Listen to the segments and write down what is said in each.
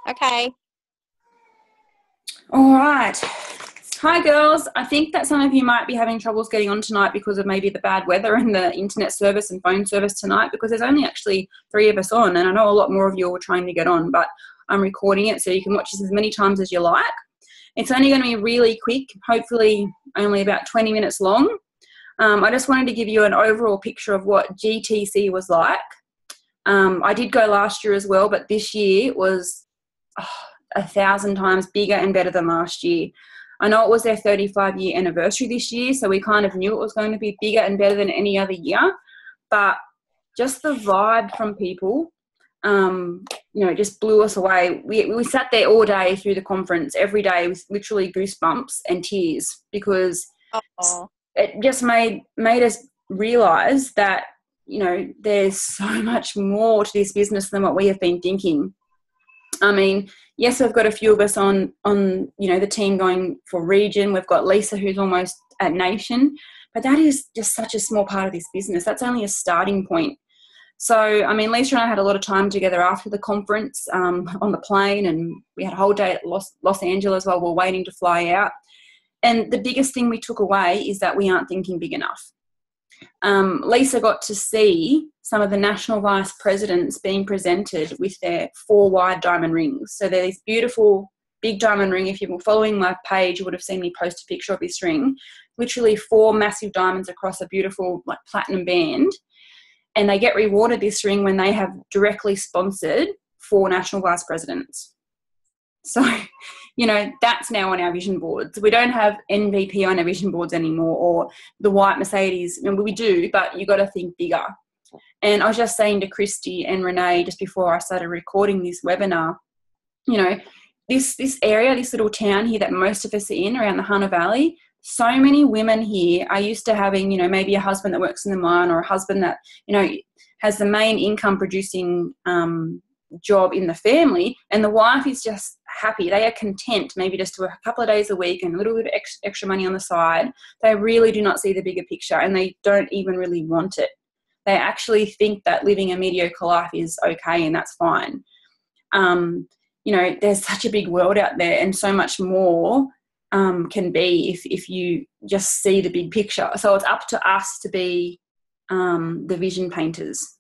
Okay. All right. Hi, girls. I think that some of you might be having troubles getting on tonight because of maybe the bad weather and the internet service and phone service tonight, because there's only actually 3 of us on, and I know a lot more of you are trying to get on, but I'm recording it so you can watch this as many times as you like. It's only going to be really quick, hopefully only about 20 minutes long. I just wanted to give you an overall picture of what GTC was like. I did go last year as well, but this year was 1,000 times bigger and better than last year. I know it was their 35-year anniversary this year, so we kind of knew it was going to be bigger and better than any other year. But just the vibe from people, just blew us away. We sat there all day through the conference, every day, with literally goosebumps and tears, because it just made us realise that, there's so much more to this business than what we have been thinking. I mean, yes, we've got a few of us on the team going for region. We've got Lisa, who's almost at nation, but that is just such a small part of this business. That's only a starting point. So, I mean, Lisa and I had a lot of time together after the conference on the plane, and we had a whole day at Los Angeles while we're waiting to fly out. And the biggest thing we took away is that we aren't thinking big enough. Lisa got to see some of the national vice presidents being presented with their 4 wide diamond rings. So they're this beautiful big diamond ring. If you were following my page, you would have seen me post a picture of this ring. Literally 4 massive diamonds across a beautiful platinum band. And they get rewarded this ring when they have directly sponsored 4 national vice presidents. So, that's now on our vision boards. We don't have MVP on our vision boards anymore, or the white Mercedes. We do, but you got to think bigger. And I was just saying to Christy and Renee just before I started recording this webinar, this area, this little town here that most of us are in around the Hunter Valley, so many women here are used to having, maybe a husband that works in the mine, or a husband that, has the main income producing job in the family, and the wife is just happy. They are content maybe just to work a couple of days a week and a little bit of extra money on the side. They really do not see the bigger picture, and they don't even really want it. They actually think that living a mediocre life is okay, and that's fine. There's such a big world out there, and so much more can be if you just see the big picture. So it's up to us to be the vision painters.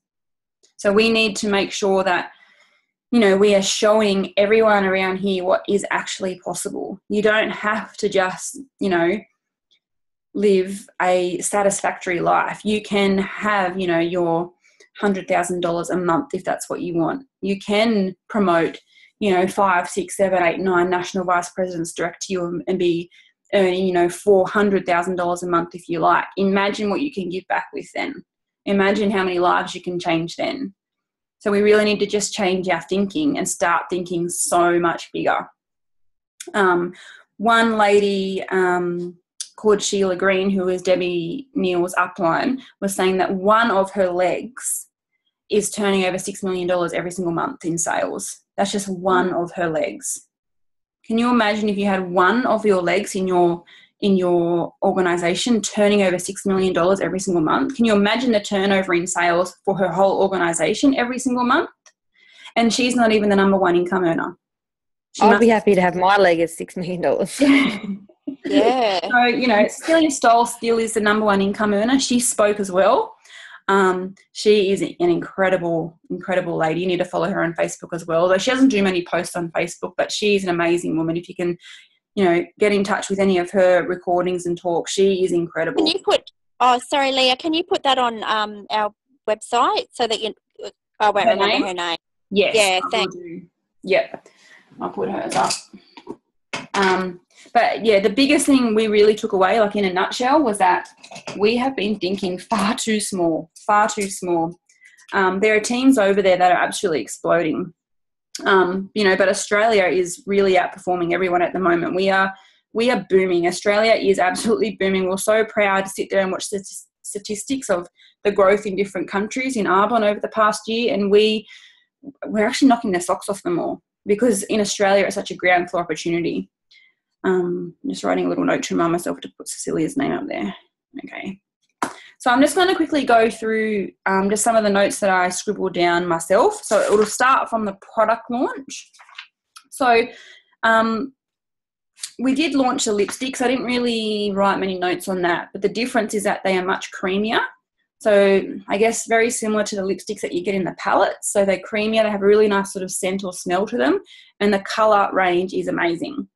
So we need to make sure that we are showing everyone around here what is actually possible. You don't have to just, live a satisfactory life. You can have, your $100,000 a month if that's what you want. You can promote, 5, 6, 7, 8, 9 national vice presidents direct to you and be earning, $400,000 a month if you like. Imagine what you can give back with then. Imagine how many lives you can change then. So we really need to just change our thinking and start thinking so much bigger. One lady called Sheila Green, who is Debbie Neal's upline, was saying that one of her legs is turning over $6 million every single month in sales. That's just one of her legs. Can you imagine if you had one of your legs in your organisation turning over $6 million every single month? Can you imagine the turnover in sales for her whole organisation every single month? And she's not even the number 1 income earner. I'd be happy to have my leg as $6 million. Yeah. So, Celia Stoll still is the number 1 income earner. She spoke as well. She is an incredible, incredible lady. You need to follow her on Facebook as well. Though she doesn't do many posts on Facebook, but she's an amazing woman. If you can, get in touch with any of her recordings and talks, she is incredible. Can you sorry, Leah, can you put that on our website so that I won't remember her name? Yes. Yeah, thanks. Yeah, I'll put hers up. But yeah, the biggest thing we really took away, like in a nutshell, was that we have been thinking far too small. There are teams over there that are absolutely exploding. But Australia is really outperforming everyone at the moment. We are booming. Australia is absolutely booming. We're so proud to sit there and watch the statistics of the growth in different countries in Arbonne over the past year, and we're actually knocking the socks off them all, because in Australia it's such a ground floor opportunity. Just writing a little note to remind myself to put Cecilia's name up there. Okay. So I'm just going to quickly go through just some of the notes that I scribbled down myself. So it will start from the product launch. So we did launch the lipsticks. I didn't really write many notes on that, but the difference is that they are much creamier. So I guess very similar to the lipsticks that you get in the palettes. So they're creamier, they have a really nice sort of scent or smell to them, and the colour range is amazing.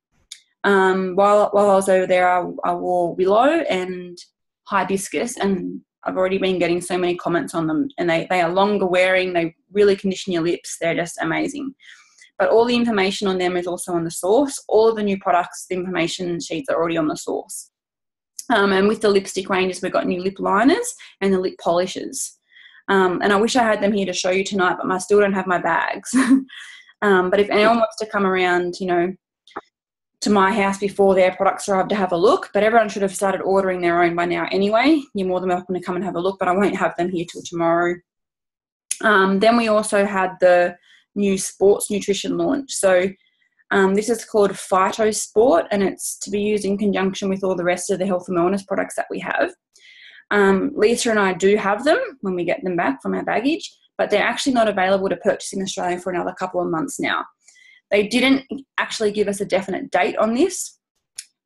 While I was over there, I wore Willow and Hibiscus, and I've already been getting so many comments on them, and they are longer wearing, they really condition your lips, they're just amazing. But all the information on them is also on the source. All of the new products, the information sheets are already on the source. And with the lipstick ranges, we've got new lip liners and the lip polishes. And I wish I had them here to show you tonight, but I still don't have my bags. But if anyone wants to come around, you know, to my house before their products arrive to have a look, but everyone should have started ordering their own by now anyway. You're more than welcome to come and have a look, but I won't have them here till tomorrow. Then we also had the new sports nutrition launch. So this is called Phyto Sport, and it's to be used in conjunction with all the rest of the health and wellness products that we have. Lisa and I do have them when we get them back from our baggage, but they're actually not available to purchase in Australia for another couple of months now. They didn't actually give us a definite date on this.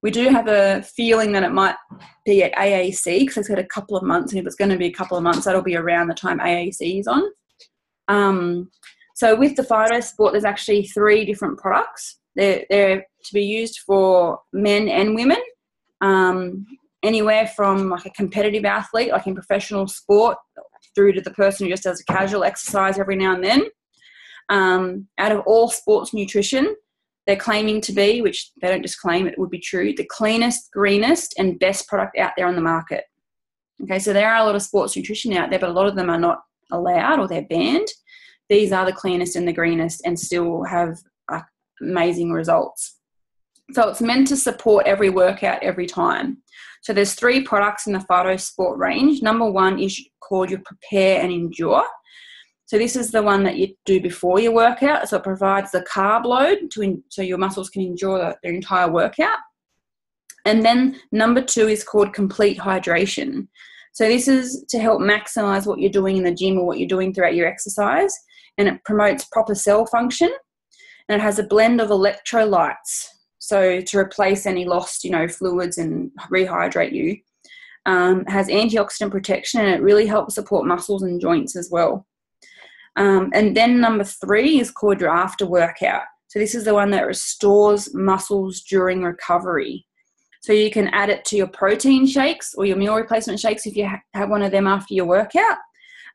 We do have a feeling that it might be at AAC, because they said a couple of months, and if it's going to be a couple of months, that'll be around the time AAC is on. So with the Phyto Sport, there's actually 3 different products. They're to be used for men and women, anywhere from like a competitive athlete, like in professional sport, through to the person who just does a casual exercise every now and then. Out of all sports nutrition, they're claiming to be, which they don't just claim, it would be true, the cleanest, greenest and best product out there on the market. Okay, so there are a lot of sports nutrition out there, but a lot of them are not allowed or they're banned. These are the cleanest and the greenest and still have amazing results. So it's meant to support every workout every time. So there's 3 products in the Phyto Sport range. Number 1 is called your Prepare and Endure. So this is the one that you do before your workout. So it provides the carb load so your muscles can endure their entire workout. And then number 2 is called Complete Hydration. So this is to help maximize what you're doing in the gym or what you're doing throughout your exercise. And it promotes proper cell function. And it has a blend of electrolytes, so to replace any lost, you know, fluids and rehydrate you. It has antioxidant protection, and it really helps support muscles and joints as well. And then number 3 is called your after workout. So this is the one that restores muscles during recovery. So you can add it to your protein shakes or your meal replacement shakes if you have one of them after your workout,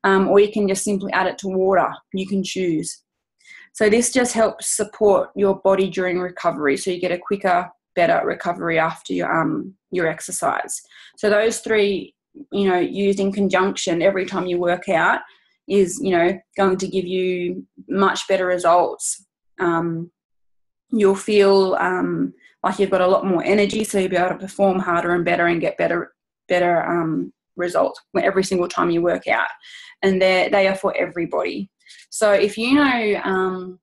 or you can just simply add it to water. You can choose. So this just helps support your body during recovery, so you get a quicker, better recovery after your exercise. So those 3, you know, used in conjunction every time you work out is, you know, going to give you much better results. You'll feel like you've got a lot more energy, so you'll be able to perform harder and better and get better results every single time you work out. And they are for everybody. So if you know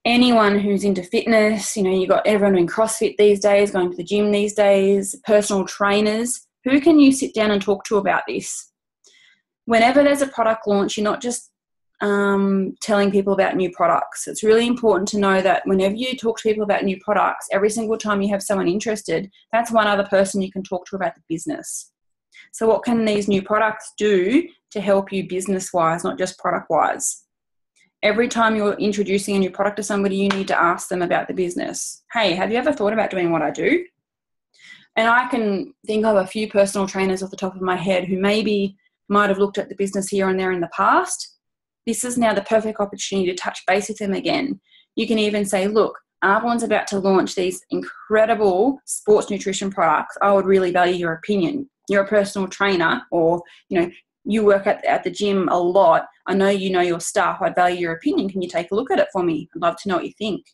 anyone who's into fitness, you know, you've got everyone doing CrossFit these days, going to the gym these days, personal trainers, who can you sit down and talk to about this? Whenever there's a product launch, you're not just telling people about new products. It's really important to know that whenever you talk to people about new products, every single time you have someone interested, that's one other person you can talk to about the business. So what can these new products do to help you business-wise, not just product-wise? Every time you're introducing a new product to somebody, you need to ask them about the business. Hey, have you ever thought about doing what I do? And I can think of a few personal trainers off the top of my head who maybe might have looked at the business here and there in the past. This is now the perfect opportunity to touch base with them again. You can even say, look, Arbonne's about to launch these incredible sports nutrition products. I would really value your opinion. You're a personal trainer, or, you know, you work at the gym a lot. I know you know your stuff. I'd value your opinion. Can you take a look at it for me? I'd love to know what you think.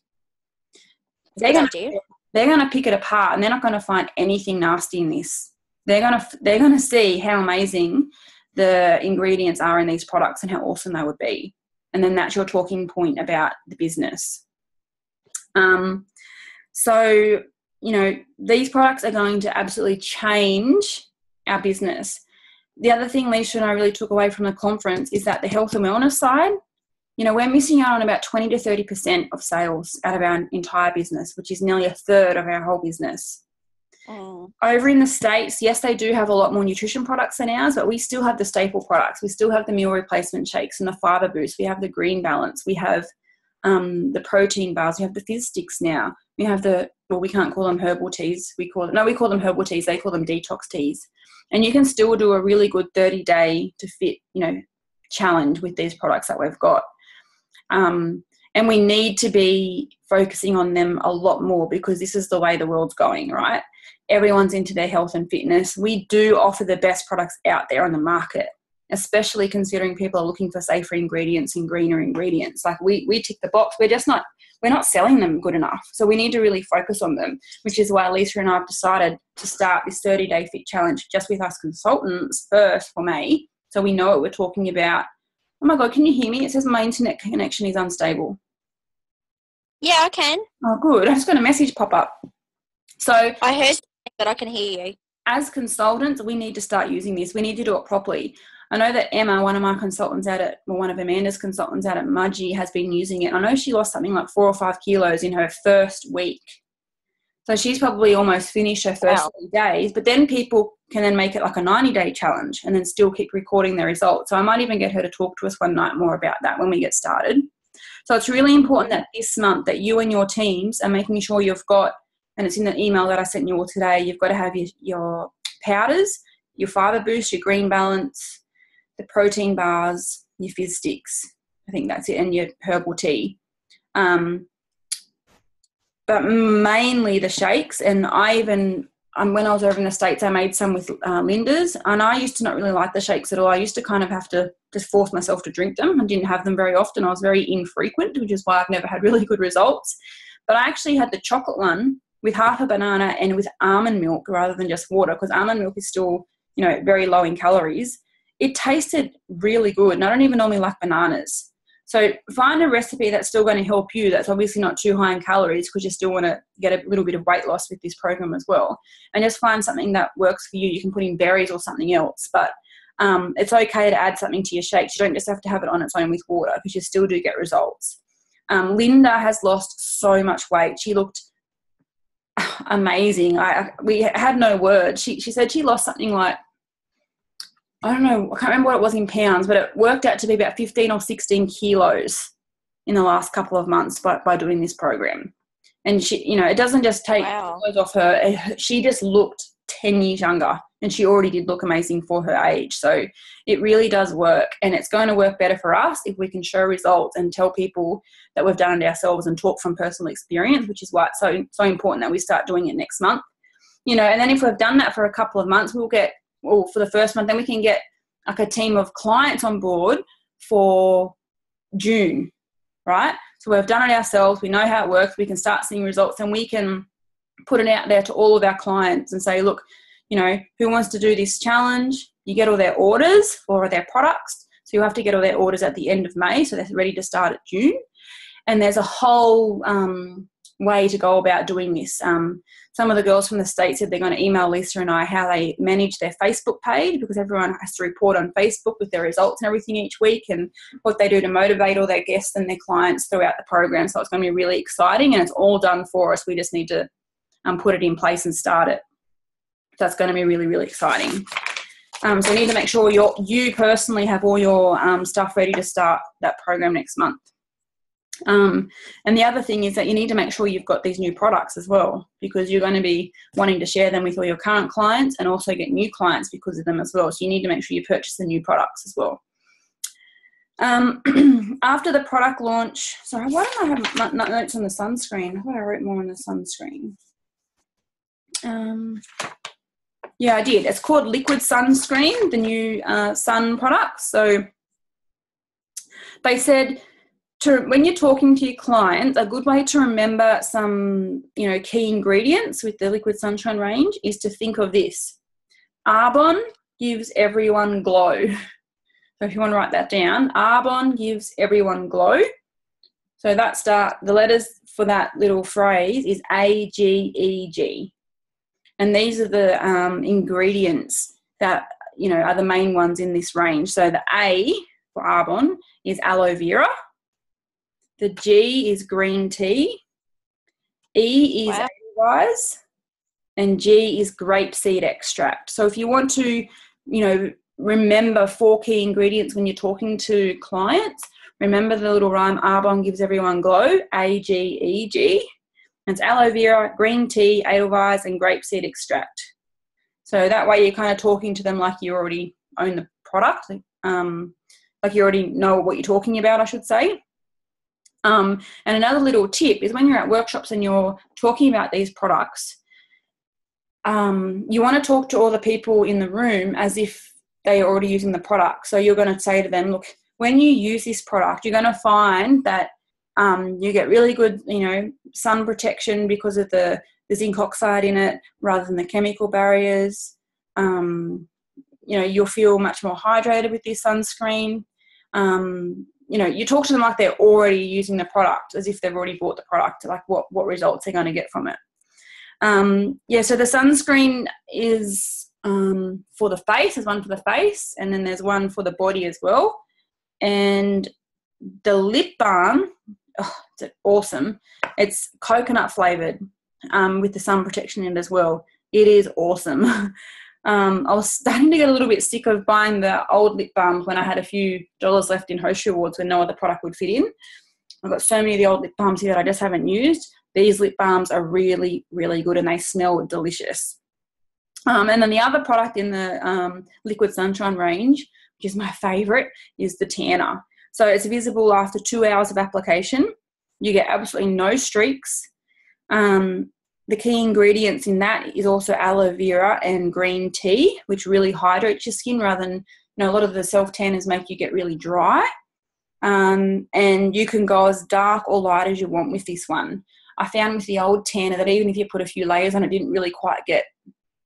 They're going to pick it apart, and they're not going to find anything nasty in this. They're going to see how amazing the ingredients are in these products and how awesome they would be. And then that's your talking point about the business. So, you know, these products are going to absolutely change our business. The other thing Lisa and I really took away from the conference is that the health and wellness side we're missing out on about 20 to 30% of sales out of our entire business, which is nearly a third of our whole business. Oh. Over in the States, yes, they do have a lot more nutrition products than ours, but we still have the staple products. We still have the meal replacement shakes and the fiber boost. We have the green balance. We have the protein bars. We have the fizz sticks now. We have we can't call them herbal teas. We call them herbal teas. They call them detox teas. And you can still do a really good 30-day to fit, challenge with these products that we've got. And we need to be focusing on them a lot more because this is the way the world's going, right? Everyone's into their health and fitness. We do offer the best products out there on the market, especially considering people are looking for safer ingredients and greener ingredients. Like we tick the box. We're not selling them good enough. So we need to really focus on them, which is why Lisa and I have decided to start this 30-day fit challenge just with us consultants first for May. So we know what we're talking about. Oh my God, can you hear me? It says my internet connection is unstable. Yeah, I can. Oh, good. I just got a message pop up. So I heard that I can hear you. As consultants, we need to start using this. We need to do it properly. I know that Emma, one of Amanda's consultants out at Mudgee, has been using it. I know she lost something like 4 or 5 kilos in her first week. So she's probably almost finished her first 3 days, but then people can then make it like a 90-day challenge and then still keep recording their results. So I might even get her to talk to us one night more about that when we get started. So it's really important that this month that you and your teams are making sure you've got, and it's in the email that I sent you all today, you've got to have your powders, your fiber boost, your green balance, the protein bars, your fizz sticks. I think that's it, and your herbal tea. But mainly the shakes. And when I was over in the States, I made some with Linda's, and I used to not really like the shakes at all. I used to kind of have to just force myself to drink them. I didn't have them very often. I was very infrequent, which is why I've never had really good results. But I actually had the chocolate one with half a banana and with almond milk rather than just water, because almond milk is still, very low in calories. It tasted really good, and I don't even normally like bananas. So find a recipe that's still going to help you, that's obviously not too high in calories, because you still want to get a little bit of weight loss with this program as well. And just find something that works for you. You can put in berries or something else, but it's okay to add something to your shakes. You don't just have to have it on its own with water, because you still do get results. Linda has lost so much weight. She looked amazing. We had no words. She said she lost something like, I don't know, I can't remember what it was in pounds, but it worked out to be about 15 or 16 kilos in the last couple of months by doing this program. And she, it doesn't just take clothes off her. She just looked 10 years younger, and she already did look amazing for her age. So it really does work, and it's going to work better for us if we can show results and tell people that we've done it ourselves and talk from personal experience, which is why it's so important that we start doing it next month. And then if we've done that for a couple of months, for the first month, then we can get like a team of clients on board for June, right? So we've done it ourselves. We know how it works. We can start seeing results, and we can put it out there to all of our clients and say, look, who wants to do this challenge? You get all their orders for their products. So you have to get all their orders at the end of May, so they're ready to start at June. And there's a whole way to go about doing this. Some of the girls from the States said they're going to email Lisa and I how they manage their Facebook page, because everyone has to report on Facebook with their results and everything each week, and what they do to motivate all their guests and their clients throughout the program. So it's going to be really exciting, and it's all done for us. We just need to put it in place and start it. So that's going to be really, really exciting. So you need to make sure you personally have all your stuff ready to start that program next month. And the other thing is that you need to make sure you've got these new products as well, because you're going to be wanting to share them with all your current clients and also get new clients because of them as well. So you need to make sure you purchase the new products as well. After the product launch, sorry, why don't I have notes on the sunscreen? I thought I wrote more on the sunscreen. Yeah, I did. It's called Liquid Sunscreen, the new sun product. So they said, when you're talking to your clients, a good way to remember some, key ingredients with the Liquid Sunshine range is to think of this. Arbonne gives everyone glow. So if you want to write that down, Arbonne gives everyone glow. So the letters for that little phrase is AGEG. And these are the ingredients that, are the main ones in this range. So the A for Arbonne is aloe vera. The G is green tea. E is Edelweiss. And G is grapeseed extract. So if you want to, remember 4 key ingredients when you're talking to clients, remember the little rhyme, Arbonne gives everyone glow, A-G-E-G. It's aloe vera, green tea, Edelweiss, and grapeseed extract. So that way you're kind of talking to them like you already own the product, like you already know what you're talking about, I should say. And another little tip is when you're at workshops and you're talking about these products, you want to talk to all the people in the room as if they are already using the product. So you're going to say to them, look, when you use this product, you're going to find that you get really good, sun protection because of the zinc oxide in it rather than the chemical barriers. You'll feel much more hydrated with this sunscreen. You talk to them like they're already using the product, as if they've already bought the product, like what results they're going to get from it. So the sunscreen is for the face. There's one for the face, and then there's one for the body as well. And the lip balm, it's awesome. It's coconut flavoured with the sun protection in it as well. It is awesome. I was starting to get a little bit sick of buying the old lip balms when I had a few dollars left in Hoshi Awards when no other product would fit in. I've got so many of the old lip balms here that I just haven't used. These lip balms are really, really good and they smell delicious. And then the other product in the Liquid Sunshine range, which is my favourite, is the tanner. So it's visible after 2 hours of application. You get absolutely no streaks. The key ingredients in that is also aloe vera and green tea, which really hydrates your skin rather than, a lot of the self-tanners make you get really dry. And you can go as dark or light as you want with this one. I found with the old tanner that even if you put a few layers on, it didn't really quite get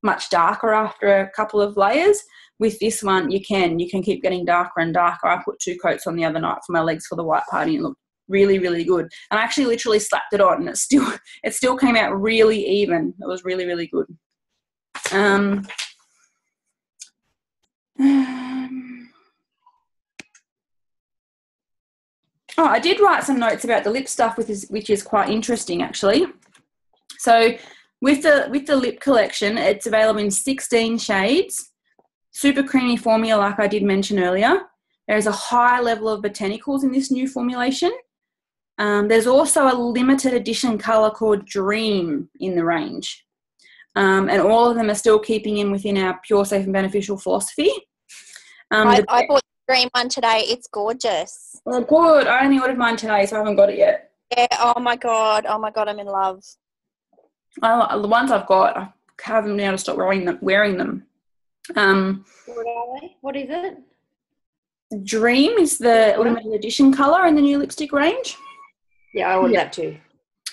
much darker after a couple of layers. With this one, you can keep getting darker and darker. I put 2 coats on the other night for my legs for the white party and it looked really, really good. And I actually literally slapped it on and it still came out really even. It was really, really good. I did write some notes about the lip stuff, which is quite interesting actually. So with the lip collection, it's available in 16 shades. Super creamy formula, like I did mention earlier. There's a high level of botanicals in this new formulation. There's also a limited edition colour called Dream in the range. And all of them are still keeping in within our pure, safe and beneficial philosophy. I bought the green one today. It's gorgeous. Oh, good. I only ordered mine today, so I haven't got it yet. Yeah, oh my God, I'm in love. The ones I've got, I haven't been able to stop wearing them. What are they? What is it? Dream is the limited edition colour in the new lipstick range. Yeah, I ordered that too.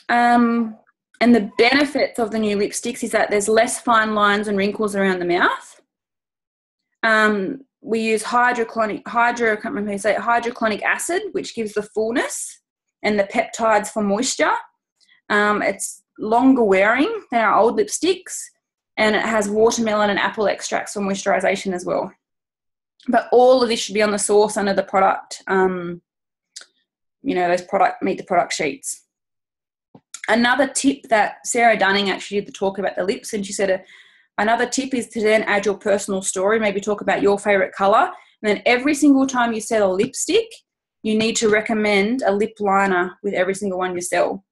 And the benefits of the new lipsticks is that there's less fine lines and wrinkles around the mouth. We use hydrochloric acid, which gives the fullness, and the peptides for moisture. It's longer wearing than our old lipsticks, and it has watermelon and apple extracts for moisturisation as well. But all of this should be on the source under the product, those meet the product sheets. Another tip that Sarah Dunning actually did the talk about the lips, and she said another tip is to then add your personal story, maybe talk about your favourite colour, and then every single time you sell a lipstick, you need to recommend a lip liner with every single one you sell.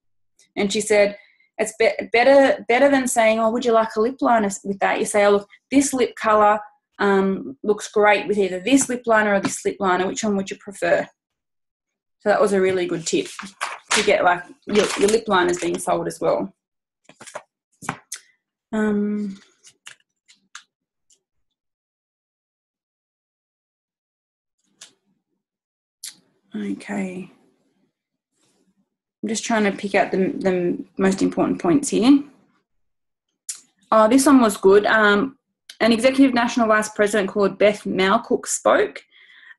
And she said, it's better than saying, oh, would you like a lip liner with that? You say, oh, look, this lip colour looks great with either this lip liner or this lip liner. Which one would you prefer? So that was a really good tip to get like your lip liners being sold as well. Okay. I'm just trying to pick out the most important points here. Oh, this one was good. An executive national vice president called Beth Malcook spoke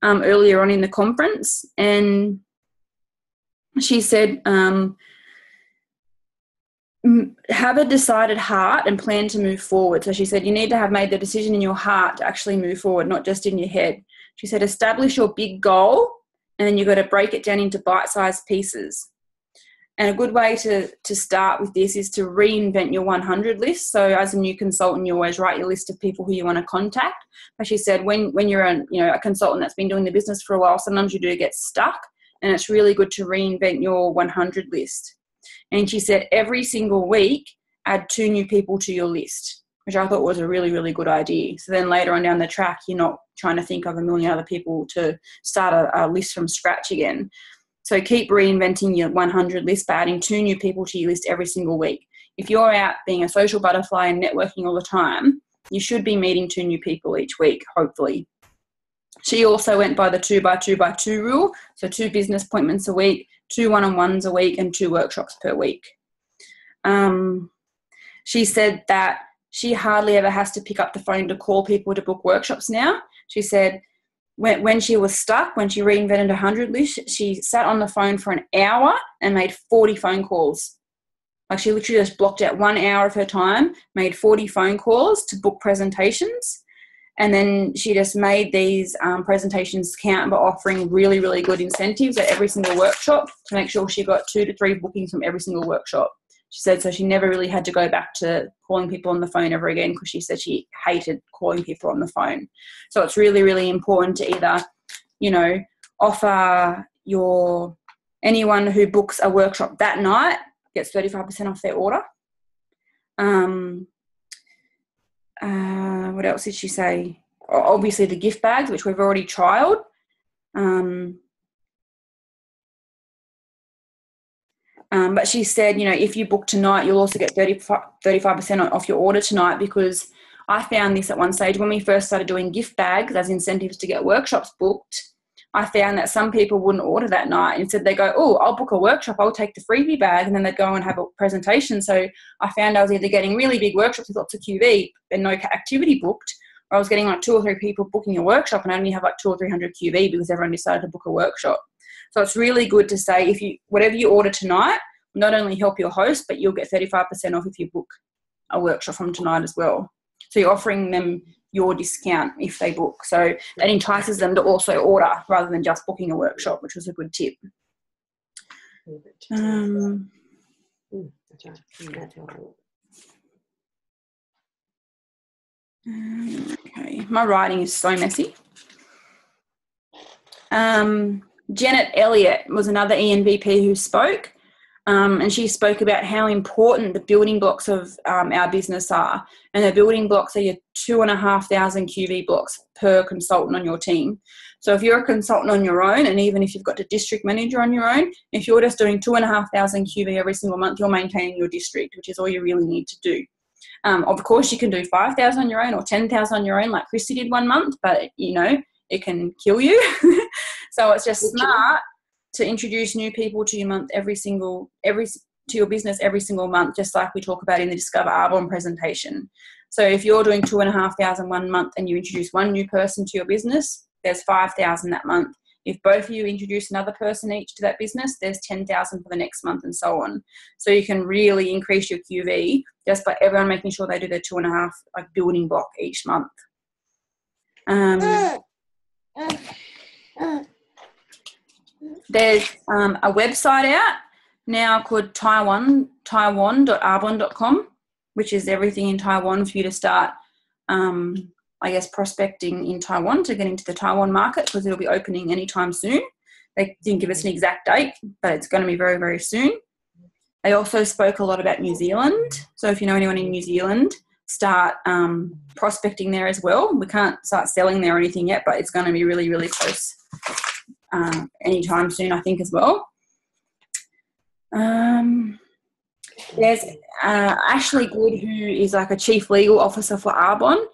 earlier on in the conference, and she said, have a decided heart and plan to move forward. So she said, you need to have made the decision in your heart to actually move forward, not just in your head. She said, establish your big goal and then you've got to break it down into bite-sized pieces. And a good way to start with this is to reinvent your 100 list. So as a new consultant, you always write your list of people who you want to contact. As she said, when you're a consultant that's been doing the business for a while, sometimes you do get stuck, and it's really good to reinvent your 100 list. And she said every single week, add 2 new people to your list, which I thought was a really, really good idea. So then later on down the track, you're not trying to think of a million other people to start a list from scratch again. So keep reinventing your 100 list by adding 2 new people to your list every single week. If you're out being a social butterfly and networking all the time, you should be meeting 2 new people each week, hopefully. She also went by the 2 by 2 by 2 rule. So 2 business appointments a week, 2 one-on-ones a week, and 2 workshops per week. She said that she hardly ever has to pick up the phone to call people to book workshops now. She said when she was stuck, when she reinvented 100 list, she sat on the phone for an hour and made 40 phone calls. Like, she literally just blocked out 1 hour of her time, made 40 phone calls to book presentations. And then she just made these presentations count by offering really, really good incentives at every single workshop to make sure she got 2 to 3 bookings from every single workshop. She said so she never really had to go back to calling people on the phone ever again, because she said she hated calling people on the phone. So it's really, really important to either, offer anyone who books a workshop that night gets 35% off their order. What else did she say? Obviously the gift bags, which we've already trialed. But she said, if you book tonight, you'll also get 35% off your order tonight, because I found this at one stage when we first started doing gift bags as incentives to get workshops booked. I found that some people wouldn't order that night. Instead, they go, oh, I'll book a workshop, I'll take the freebie bag, and then they'd go and have a presentation. So I found I was either getting really big workshops with lots of QV and no activity booked, or I was getting like 2 or 3 people booking a workshop and I only have like 200 or 300 QV because everyone decided to book a workshop. So it's really good to say, whatever you order tonight, not only help your host, but you'll get 35% off if you book a workshop from tonight as well. So you're offering them your discount if they book. So that entices them to also order rather than just booking a workshop, which was a good tip. Okay, my writing is so messy. Janet Elliott was another ENVP who spoke, and she spoke about how important the building blocks of our business are. And the building blocks are your 2,500 QV blocks per consultant on your team. So if you're a consultant on your own, and even if you've got a district manager on your own, if you're just doing 2,500 QV every single month, you're maintaining your district, which is all you really need to do. Of course, you can do 5,000 on your own or 10,000 on your own, like Christy did one month, but it can kill you. So it's just smart to introduce new people to your month to your business every single month, just like we talk about in the Discover Arbonne presentation. So if you're doing 2,500 one month and you introduce 1 new person to your business, there's 5,000 that month. If both of you introduce another person each to that business, there's 10,000 for the next month, and so on. So you can really increase your QV just by everyone making sure they do their 2.5 building block each month. There's a website out now called taiwan.arbonne.com, which is everything in Taiwan for you to start, prospecting in Taiwan to get into the Taiwan market, because it'll be opening anytime soon. They didn't give us an exact date, but it's going to be very, very soon. They also spoke a lot about New Zealand. So if you know anyone in New Zealand, start prospecting there as well. We can't start selling there or anything yet, but it's going to be really, really close anytime soon, I think, as well. There's Ashley Good, who is like a chief legal officer for Arbonne.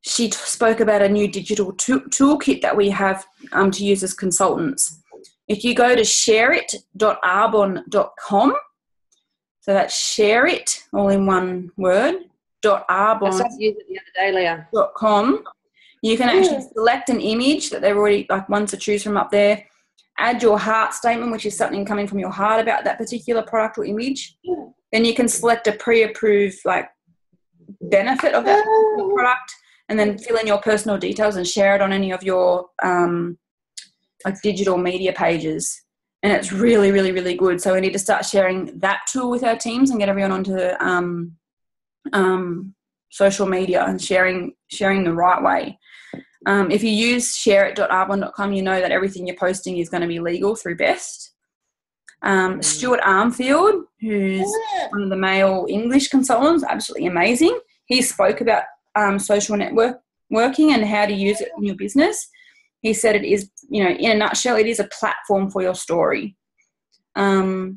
She spoke about a new digital toolkit that we have to use as consultants. If you go to shareit.arbonne.com, so that's share it, all in one word, .arbonne.com. You can actually select an image that they've already ones to choose from up there. Add your heart statement, which is something coming from your heart about that particular product or image. Then you can select a pre-approved benefit of that product, and then fill in your personal details and share it on any of your like digital media pages, and it's really, really, really good. So we need to start sharing that tool with our teams and get everyone onto social media and sharing the right way. If you use shareit.arbon.com, you know that everything you're posting is going to be legal through Best. Stuart Armfield, who's one of the male English consultants, absolutely amazing. He spoke about social networking and how to use it in your business. He said it is, in a nutshell, it is a platform for your story. So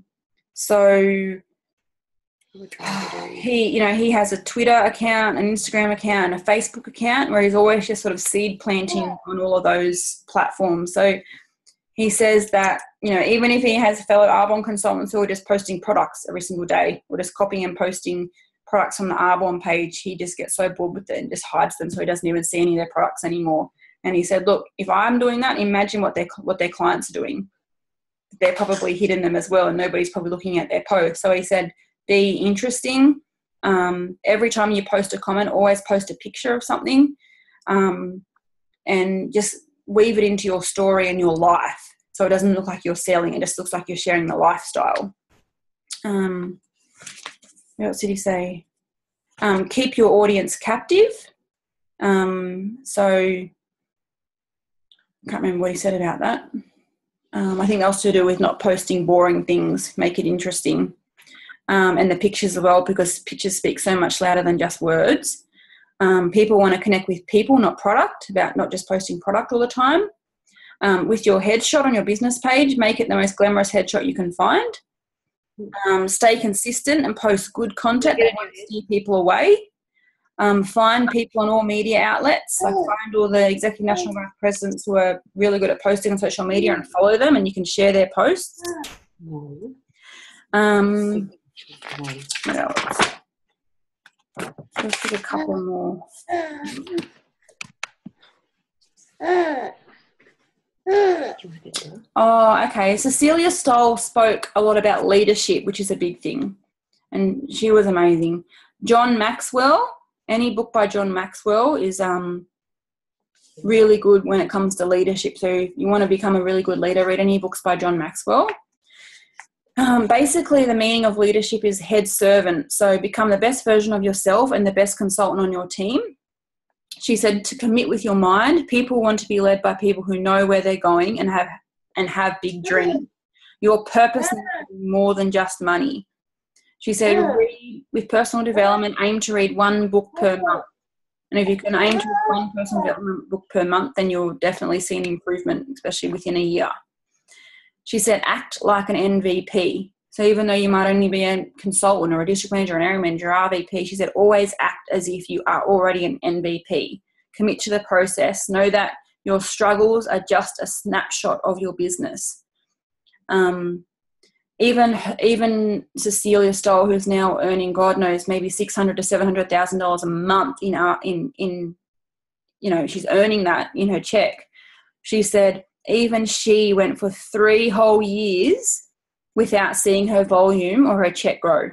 he has a Twitter account, an Instagram account, and a Facebook account where he's always just sort of seed planting on all of those platforms. So he says that, even if he has fellow Arbonne consultants who are just posting products every single day or just copying and posting products on the Arbonne page, he just gets so bored with it and just hides them, so he doesn't even see any of their products anymore. And he said, look, if I'm doing that, imagine what their clients are doing. They're probably hidden them as well, and nobody's probably looking at their posts. So he said, be interesting. Every time you post a comment, always post a picture of something, and just weave it into your story and your life. So it doesn't look like you're selling. It just looks like you're sharing the lifestyle. What else did he say? Keep your audience captive. So I can't remember what he said about that. I think that was to do with not posting boring things, make it interesting. And the pictures as well, because pictures speak so much louder than just words. People want to connect with people, not product, about not just posting product all the time. With your headshot on your business page, make it the most glamorous headshot you can find. Stay consistent and post good content that won't steer people away. Find people on all media outlets. Like find all the executive national vice presidents who are really good at posting on social media and follow them, and you can share their posts. What else? Let's pick a couple more. Oh, okay. Cecilia Stoll spoke a lot about leadership, which is a big thing, and she was amazing. John Maxwell, any book by John Maxwell is really good when it comes to leadership. So if you want to become a really good leader, read any books by John Maxwell. Basically, the meaning of leadership is head servant. So become the best version of yourself and the best consultant on your team. She said to commit with your mind. People want to be led by people who know where they're going and have big dreams. Your purpose needs to be more than just money. She said, read with personal development, aim to read one book per month. And if you can aim to read one personal development book per month, then you'll definitely see an improvement, especially within a year. She said, act like an MVP. So even though you might only be a consultant or a district manager or an area manager or RVP, she said, always act as if you are already an MVP. Commit to the process. Know that your struggles are just a snapshot of your business. Even Cecilia Stoll, who's now earning, God knows, maybe $600,000 to $700,000 a month she's earning that in her check. She said even she went for 3 whole years without seeing her volume or her check grow.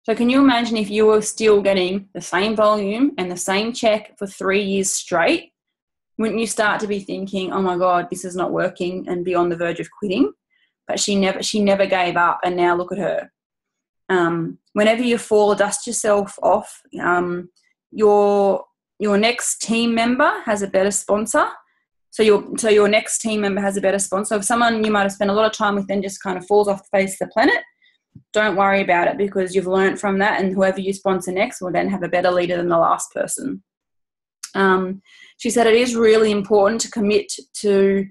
So can you imagine if you were still getting the same volume and the same check for 3 years straight? Wouldn't you start to be thinking, oh my God, this is not working, and be on the verge of quitting? But she never gave up, and now look at her. Whenever you fall, dust yourself off. Your next team member has a better sponsor. So your next team member has a better sponsor. If someone you might have spent a lot of time with then just kind of falls off the face of the planet, don't worry about it, because you've learned from that, and whoever you sponsor next will then have a better leader than the last person. She said it is really important to commit to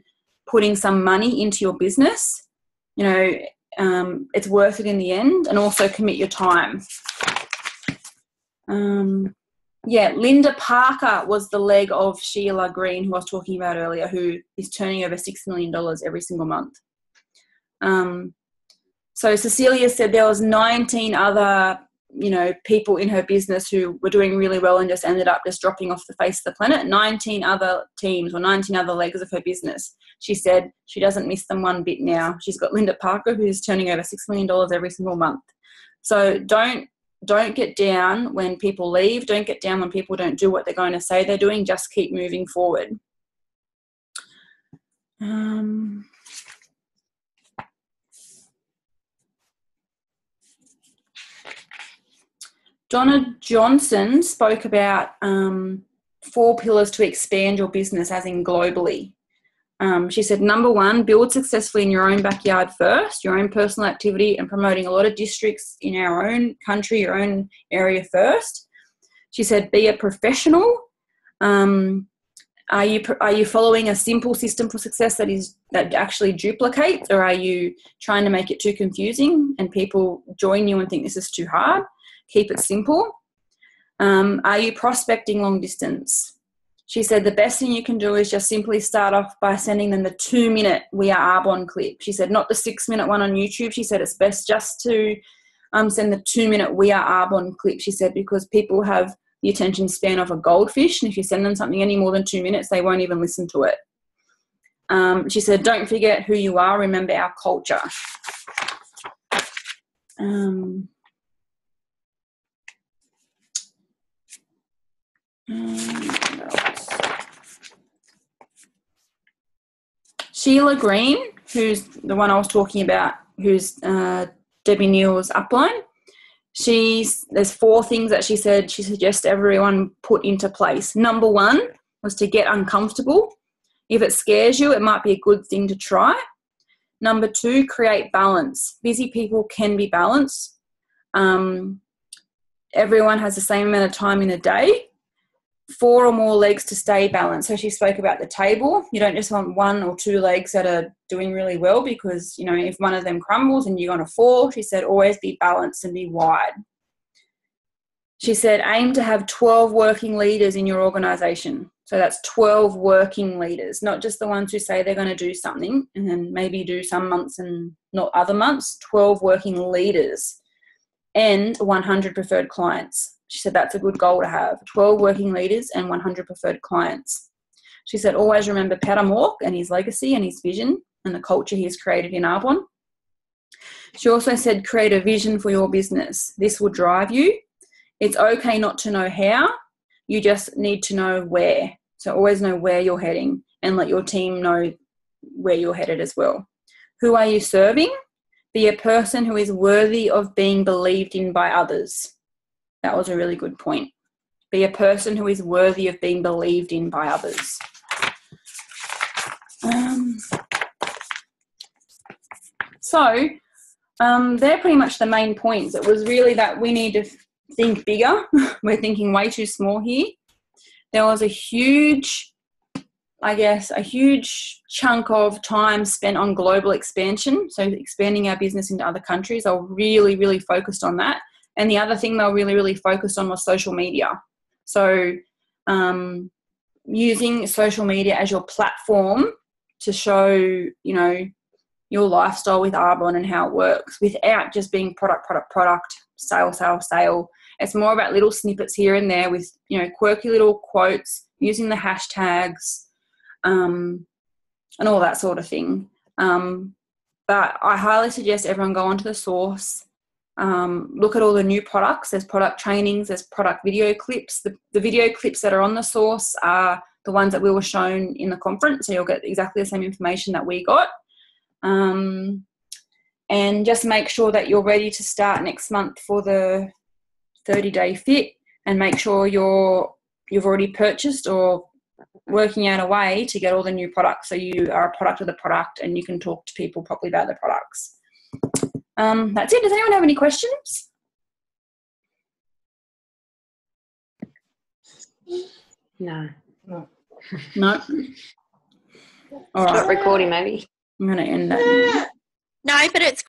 putting some money into your business. It's worth it in the end, and also commit your time. Linda Parker was the leg of Sheila Green, who I was talking about earlier, who is turning over $6 million every single month. So Cecilia said there was 19 other, people in her business who were doing really well and just ended up just dropping off the face of the planet. 19 other teams or 19 other legs of her business. She said she doesn't miss them one bit now. She's got Linda Parker, who's turning over $6 million every single month. So don't get down when people leave. Don't get down when people don't do what they're going to say they're doing. Just keep moving forward. Donna Johnson spoke about 4 pillars to expand your business, as in globally. She said, number 1, build successfully in your own backyard first, your own personal activity, and promoting a lot of districts in our own country, your own area first. She said, be a professional. Are you following a simple system for success that actually duplicates, or are you trying to make it too confusing and people join you and think this is too hard? Keep it simple. Are you prospecting long distance? She said the best thing you can do is just simply start off by sending them the 2-minute We Are Arbonne clip. She said not the 6-minute one on YouTube. She said it's best just to send the 2-minute We Are Arbonne clip. She said because people have the attention span of a goldfish, and if you send them something any more than 2 minutes, they won't even listen to it. She said, don't forget who you are. Remember our culture. Sheila Green, who's the one I was talking about, who's Debbie Neal's upline. There's 4 things that she said she suggests everyone put into place. Number 1 was to get uncomfortable. If it scares you, it might be a good thing to try. Number 2, create balance. Busy people can be balanced. Everyone has the same amount of time in a day. 4 or more legs to stay balanced. So she spoke about the table. You don't just want 1 or 2 legs that are doing really well because, you know, if one of them crumbles and you're going to fall, she said always be balanced and be wide. She said aim to have 12 working leaders in your organisation. So that's 12 working leaders, not just the ones who say they're going to do something and then maybe do some months and not other months. 12 working leaders and 100 preferred clients. She said that's a good goal to have, 12 working leaders and 100 preferred clients. She said always remember Peter Mork and his legacy and his vision and the culture he has created in Arbonne. She also said create a vision for your business. This will drive you. It's okay not to know how. You just need to know where. So always know where you're heading and let your team know where you're headed as well. Who are you serving? Be a person who is worthy of being believed in by others. That was a really good point. Be a person who is worthy of being believed in by others. They're pretty much the main points. It was really that we need to think bigger. We're thinking way too small here. There was a huge chunk of time spent on global expansion, so expanding our business into other countries. They were really, really focused on that. And the other thing they were really, really focused on was social media. So using social media as your platform to show, you know, your lifestyle with Arbonne and how it works without just being product, sale. It's more about little snippets here and there with, you know, quirky little quotes, using the hashtags and all that sort of thing. But I highly suggest everyone go onto the source. Look at all the new products. There's product trainings, there's product video clips. The video clips that are on the source are the ones that we were shown in the conference, so you'll get exactly the same information that we got. And just make sure that you're ready to start next month for the 30-day fit, and make sure you've already purchased or working out a way to get all the new products so you are a product of the product and you can talk to people properly about the products. That's it. Does anyone have any questions? No. No. All right. Stop recording, maybe. I'm going to end that. No, but it's